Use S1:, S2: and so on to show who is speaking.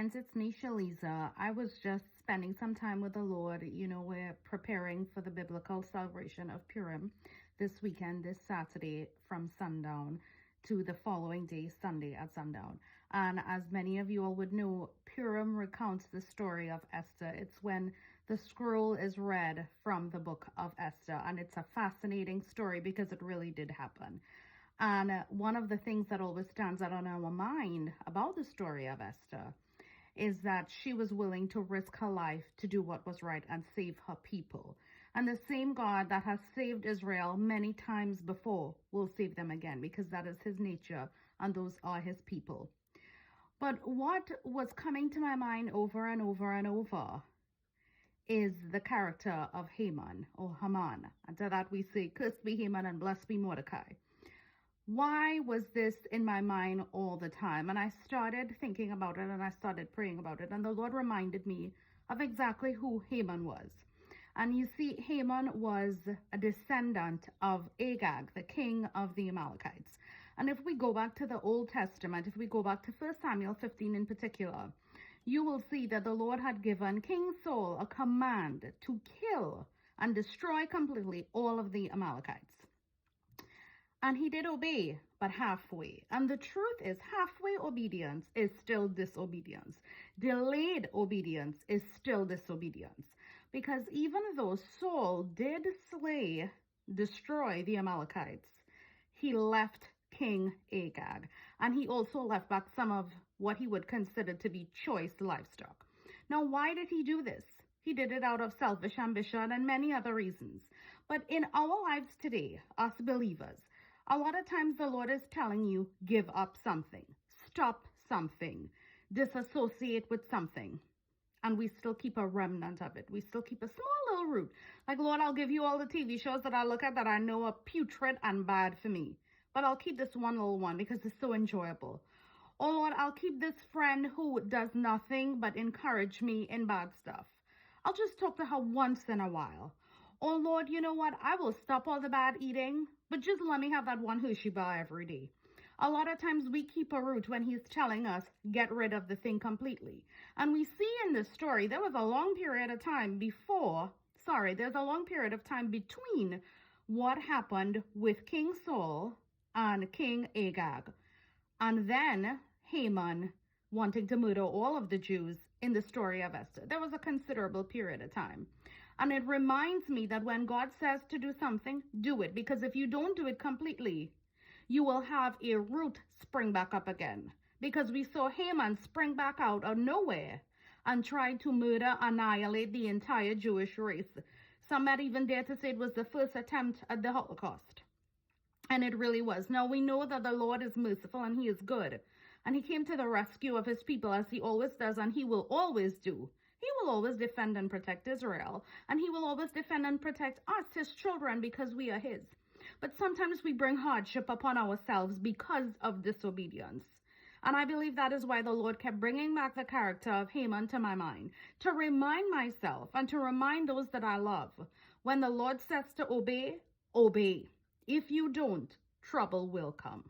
S1: friends, it's Nisha Lisa. I was just spending some time with the Lord. You know, we're preparing for the biblical celebration of Purim this weekend, this Saturday from sundown to the following day, Sunday at sundown. And as many of you all would know, Purim recounts the story of Esther. It's when the scroll is read from the book of Esther, and it's a fascinating story because it really did happen. And one of the things that always stands out on our mind about the story of Esther is that she was willing to risk her life to do what was right and save her people. And the same God that has saved Israel many times before will save them again, because that is his nature and those are his people. But what was coming to my mind over and over and over is the character of Haman, or Haman. And to that we say, cursed be Haman and blessed be Mordecai. Why was this in my mind all the time? And I started thinking about it and I started praying about it. And the Lord reminded me of exactly who Haman was. And you see, Haman was a descendant of Agag, the king of the Amalekites. And if we go back to the Old Testament, if we go back to 1 Samuel 15 in particular, you will see that the Lord had given King Saul a command to kill and destroy completely all of the Amalekites. And he did obey, but halfway. And the truth is, halfway obedience is still disobedience. Delayed obedience is still disobedience. Because even though Saul did destroy the Amalekites, he left King Agag. And he also left back some of what he would consider to be choice livestock. Now, why did he do this? He did it out of selfish ambition and many other reasons. But in our lives today, us believers, a lot of times the Lord is telling you, give up something, stop something, disassociate with something. And we still keep a remnant of it. We still keep a small little root. Like, Lord, I'll give you all the TV shows that I look at that I know are putrid and bad for me. But I'll keep this one little one because it's so enjoyable. Oh, Lord, I'll keep this friend who does nothing but encourage me in bad stuff. I'll just talk to her once in a while. Oh, Lord, you know what? I will stop all the bad eating, but just let me have that one Hershey bar every day. A lot of times we keep a root when he's telling us, get rid of the thing completely. And we see in this story, there was a long period of time there's a long period of time between what happened with King Saul and King Agag. And then Haman wanting to murder all of the Jews in the story of Esther. There was a considerable period of time. And it reminds me that when God says to do something, do it. Because if you don't do it completely, you will have a root spring back up again. Because we saw Haman spring back out of nowhere and try to murder, annihilate the entire Jewish race. Some might even dare to say it was the first attempt at the Holocaust. And it really was. Now we know that the Lord is merciful and he is good. And he came to the rescue of his people as he always does, and he will always do. He will always defend and protect Israel. And he will always defend and protect us, his children, because we are his. But sometimes we bring hardship upon ourselves because of disobedience. And I believe that is why the Lord kept bringing back the character of Haman to my mind, to remind myself and to remind those that I love. When the Lord says to obey, obey. If you don't, trouble will come.